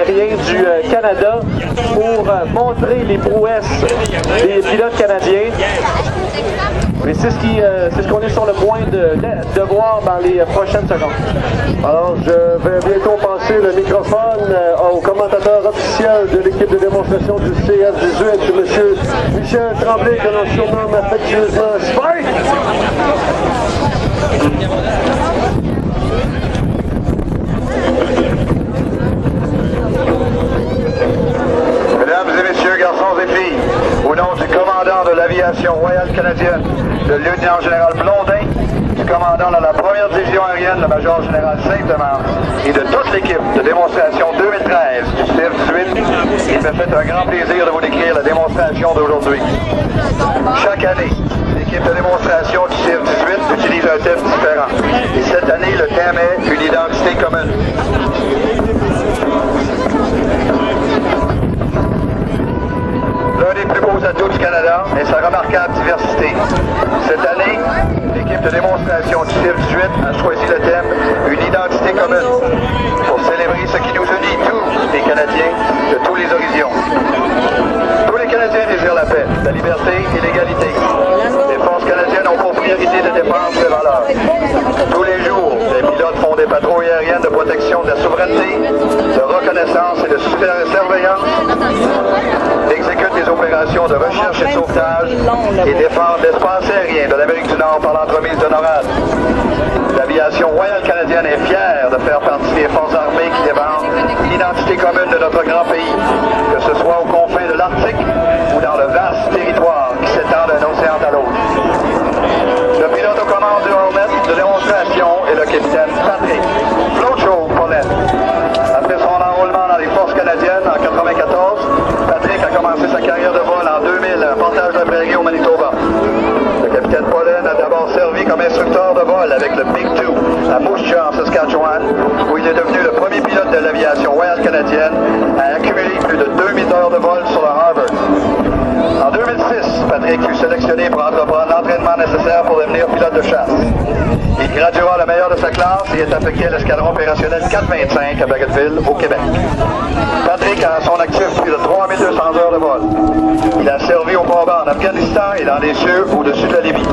aérien du Canada pour montrer les prouesses des pilotes canadiens. Et c'est ce qu'on est sur le point de voir dans les prochaines secondes. Alors, je vais bientôt passer le microphone au commentateur officiel de l'équipe de démonstration du CF18, M. Michel Tremblay, que l'on surnomme affectueusement Spike. Mesdames et messieurs, garçons et filles, au nom du commandant de l'aviation royale canadienne, le lieutenant-général Blondin, du commandant de la première division aérienne, le major-général Saint-Amand, et de toute l'équipe de démonstration 2013 du CF18, il me fait un grand plaisir de vous décrire la démonstration d'aujourd'hui. Chaque année, l'équipe de démonstration du CF18 utilise un thème différent. Et cette année, le thème est une identité commune. L'un des plus beaux atouts du Canada est sa remarquable diversité. Cette année, l'équipe de démonstration du CF18 a choisi le thème « Une identité commune » pour célébrer ce qui nous unit, tous les Canadiens de tous les horizons. Tous les Canadiens désirent la paix, la liberté et l'égalité. Les forces canadiennes ont pour priorité de défendre ces valeurs. Tous les jours, les pilotes font des patrouilles aériennes de protection de la souveraineté, de reconnaissance et de surveillance, exécutent des opérations de recherche et de sauvetage et défendent l'espace aérien de l'Amérique du Nord par l'entremise de NORAD. L'aviation royale canadienne est fière de faire partie des forces armées qui défendent l'identité commune de notre grand pays, que ce soit aux confins de l'Arctique ou dans le vaste territoire qui s'étend d'un océan à l'autre. Le pilote aux commandes du Hornet de démonstration est le capitaine Patrick Flocho Paulette. Après son enrôlement dans les forces canadiennes en 1994, Patrick a commencé sa carrière de vol en 2000 à Portage de la Prairie au Manitoba. Le capitaine Paulette a d'abord servi comme instructeur de vol avec le Big Two à Moose Jaw en Saskatchewan, où il est devenu le premier pilote de l'aviation royale canadienne à accumuler plus de 2000 heures de vol sur le Harvard. En 2006, Patrick fut sélectionné pour entreprendre l'entraînement nécessaire pour devenir pilote de chasse. Il graduera le meilleur de sa classe et est affecté à l'escadron opérationnel 425 à Bagotville, au Québec. Patrick a à son actif plus de 3200 heures de vol. Il a servi au combat en Afghanistan et dans les cieux au-dessus de la Libye.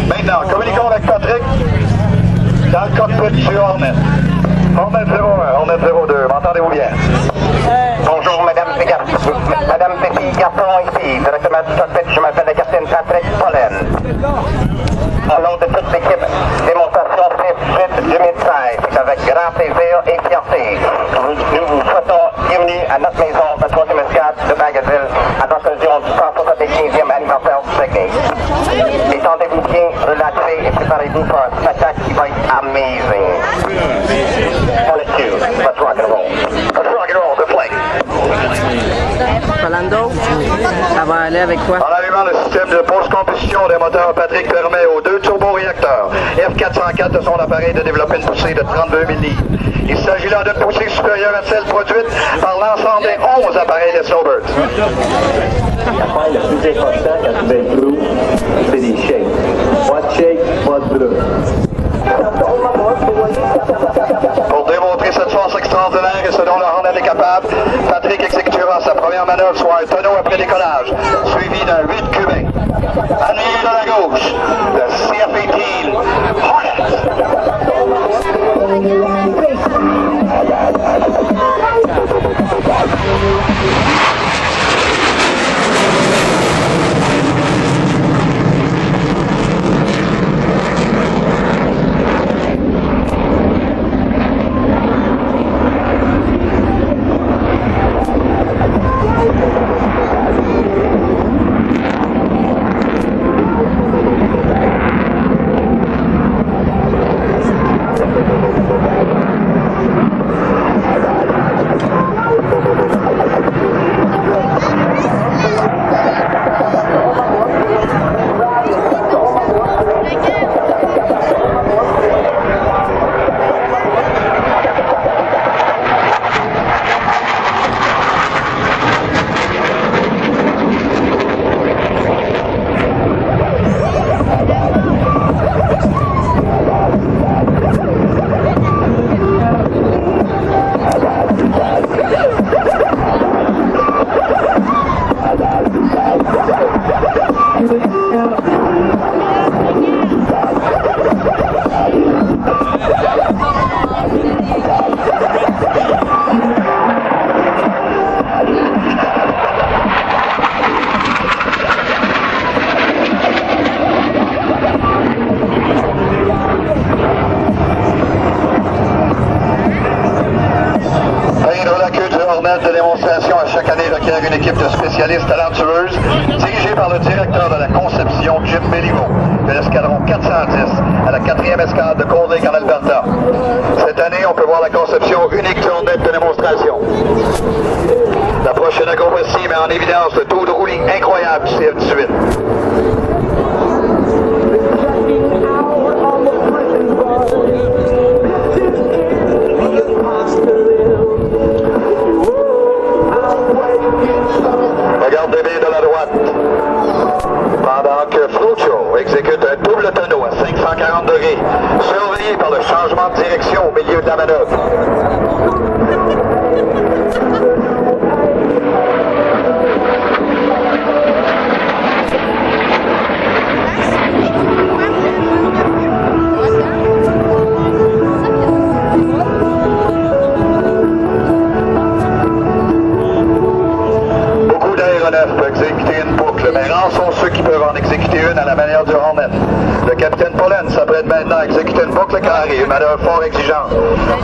Maintenant, communiquons avec Patrick dans le cockpit du Hornet. Hornet 01, Hornet 02, m'entendez-vous bien? Bonjour Madame et filles, garçons ici, directement du cockpit, je m'appelle le capitaine Patrick Pollen. Au nom de toute l'équipe démonstration CF18 2013, c'est avec grand plaisir et fierté. Nous vous souhaitons bienvenue à notre maison, la 3e escadre de Bagotville, à l'occasion du 175e anniversaire du Saguenay. Détendez-vous bien, relaxez et préparez-vous pour un spectacle qui va être amazing. On le cue, let's rock and roll. Let's rock and roll, the flight. Rolando, ça va aller avec quoi? En allumant le système de post-combustion des moteurs, Patrick permet aux deux turboréacteurs F404 de son appareil de développer une poussée de 32 000 livres. Il s'agit là d'une poussée supérieure à celle produite par l'ensemble des 11 appareils des Snowbirds. L'affaire le plus important quand tu fais le crew, c'est des shakes. Pas de shake, pas de bleu. Pour démontrer cette force extraordinaire et ce dont le Hornet est capable, Patrick exécutera sa première manœuvre, soit un tonneau après décollage, suivi d'un 8 cubain. À nuit de la gauche, le CF-18 Hornet. journaliste talentueuse, dirigée par le directeur de la conception, Jim Béliveau, de l'escadron 410 à la 4e escadre de Cold Lake en Alberta. Cette année, on peut voir la conception unique du Hornet de démonstration. La prochaine acrobatie met en évidence le taux de roulis incroyable du CF-18. Regardez bien de la droite. Pendant que Flucho exécute un double tonneau à 540 degrés, surveillé par le changement de direction au milieu de la manœuvre. Peut exécuter une boucle, mais rares sont ceux qui peuvent en exécuter une à la manière du Hornet. Le capitaine Pollen s'apprête maintenant à exécuter une boucle carrée, une manœuvre fort exigeante.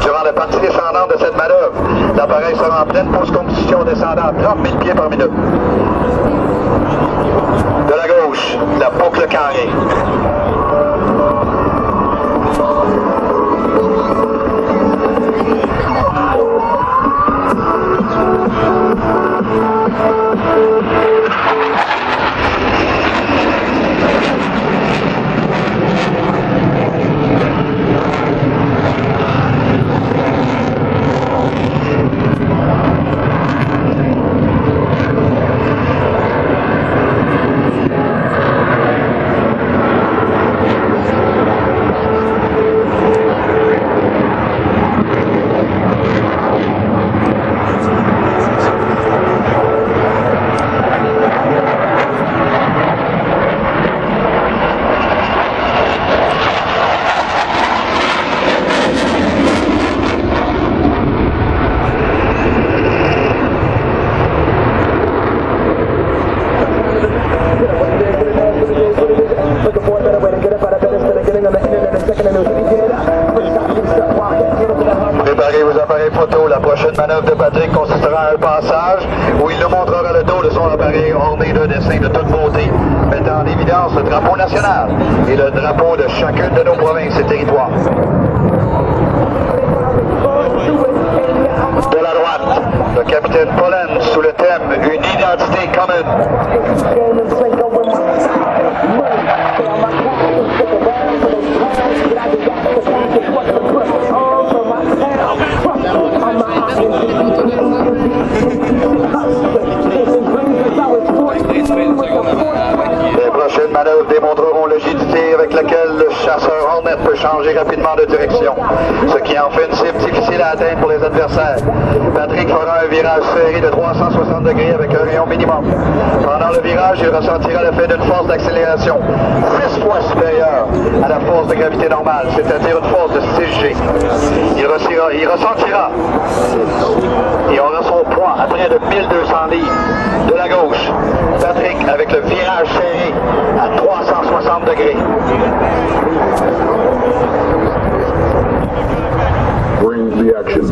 Durant la partie descendante de cette manœuvre, l'appareil sera en pleine pause combustion descendant à 30 000 pieds par minute. De la gauche, la boucle carrée. Préparez vos appareils photo. La prochaine manœuvre de Patrick consistera à un passage où il nous montrera le dos de son appareil orné d'un dessin de toute beauté, mettant en évidence le drapeau national et le drapeau de chacune de nos provinces et territoires. De la droite, le capitaine Pollen sous le thème « Une identité commune ». Les prochaines manœuvres démontreront l'agilité avec laquelle le chasseur Hornet peut changer rapidement de direction, ce qui en fait une cible difficile à atteindre pour les adversaires. Patrick fera un virage serré de 360 degrés avec un rayon minimum. Pendant le virage, il ressentira l'effet d'une force d'accélération 6 fois supérieure à la force de gravité normale, c'est-à-dire une force de 6G. Il ressentira et aura son poids à près de 1200 livres. De la gauche, Patrick avec le virage serré à 360 degrés. Bring the action.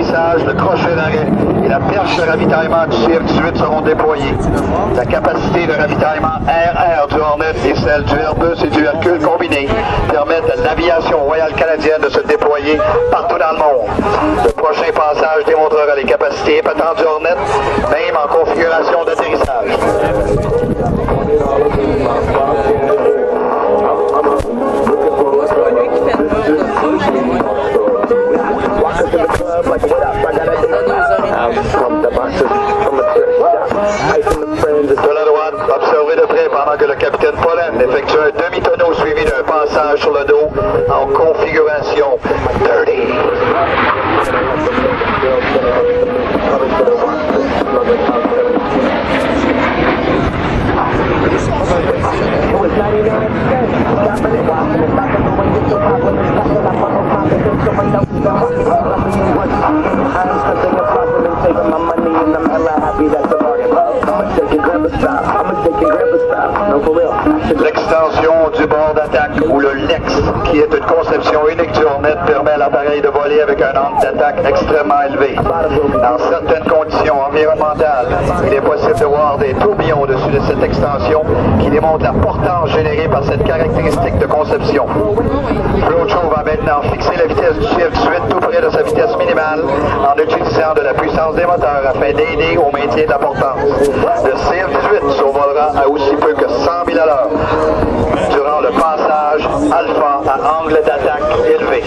d'atterrissage, le crochet d'arrêt et la perche de ravitaillement du CF-18 seront déployés. La capacité de ravitaillement RR du Hornet et celle du Airbus et du Hercule combiné permettent à l'aviation royale canadienne de se déployer partout dans le monde. Le prochain passage démontrera les capacités épatantes du Hornet, même en configuration d'atterrissage. De la droite, observez de près pendant que le capitaine Pollen effectue un demi-tonneau suivi d'un passage sur le dos en configuration dirty. L'extension du bord d'attaque ou le LEX, qui est une conception unique du Hornet, permet à l'appareil de voler avec un angle d'attaque extrêmement élevé. Dans certaines conditions environnementales, il est possible de voir des tourbillons au-dessus de cette extension qui démontre la portance générée par cette caractéristique de conception. Flojo va maintenant fixer la vitesse du CF-18 tout près de sa vitesse minimale en utilisant de la puissance des moteurs afin d'aider au maintien de la portance. Le CF-18 survolera à aussi peu que 100 000 à l'heure durant le passage alpha à angle d'attaque élevé.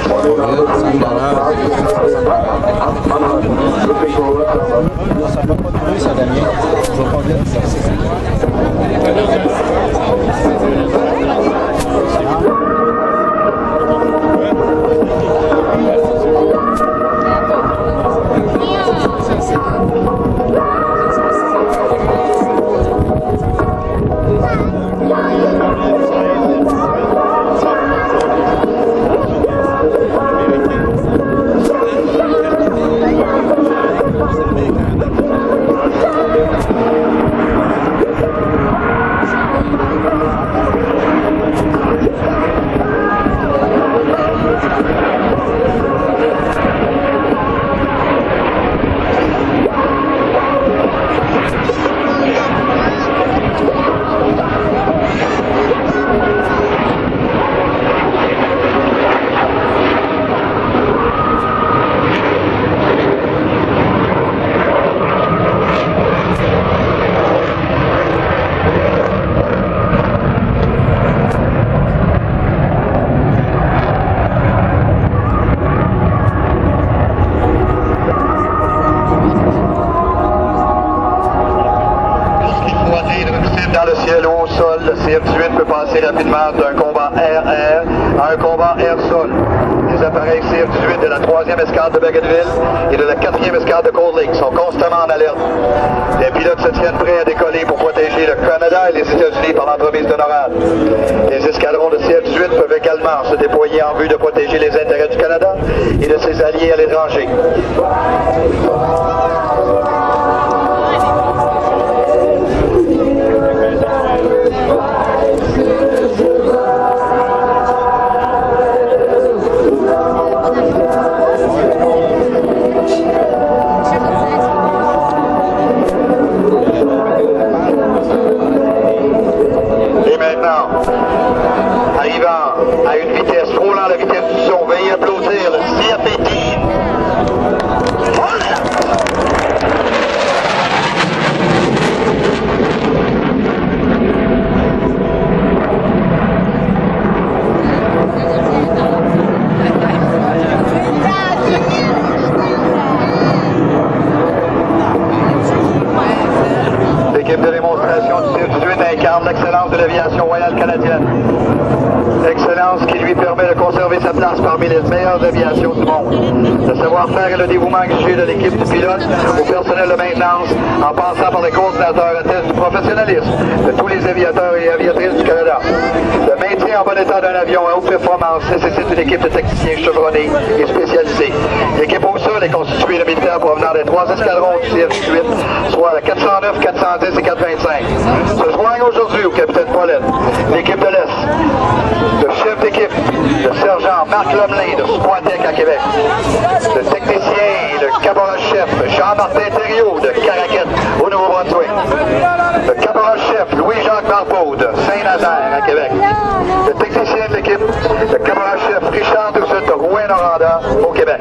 Dans le ciel ou au sol, le CF-18 peut passer rapidement d'un combat air-air à un combat air-sol. Les appareils CF-18 de la 3e escadre de Bagotville et de la 4e escadre de Cold Lake sont constamment en alerte. Les pilotes se tiennent prêts à décoller pour protéger le Canada et les États-Unis par l'entremise de NORAD. Les escadrons de CF-18 peuvent également se déployer en vue de protéger les intérêts du Canada et de ses alliés à l'étranger. Arrivant à une vitesse, roulant la vitesse du son, veuillez applaudir le CF-18. L'équipe de démonstration du CF-18 incarne l'excellence de l'aviation royale canadienne. Excellence qui lui permet de conserver sa place parmi les meilleures aviations du monde. Le savoir-faire et le dévouement exigé de l'équipe du pilote au personnel de maintenance, en passant par les coordinateurs attestent du professionnalisme de tous les aviateurs et aviatrices du Canada. Le maintien en bon état d'un avion à haute performance nécessite une équipe de techniciens chevronnés et spécialisés. L'équipe au sol est constituée de militaires provenant des 3 escadrons du CF-18, soit la 409, 410 et 425. Se joignent aujourd'hui au capitaine Pollen, l'équipe de l'Est, le chef d'équipe, le sergent Marc Lomelin de Squatec à Québec. Le technicien et le caporal-chef Jean-Martin Thériault de Caraquette au Nouveau-Brunswick. Le caporal-chef Louis-Jacques Marpeau de Saint-Nazaire à Québec. Le technicien de l'équipe, le caporal-chef Richard Doucet de Rouyn-Noranda au Québec.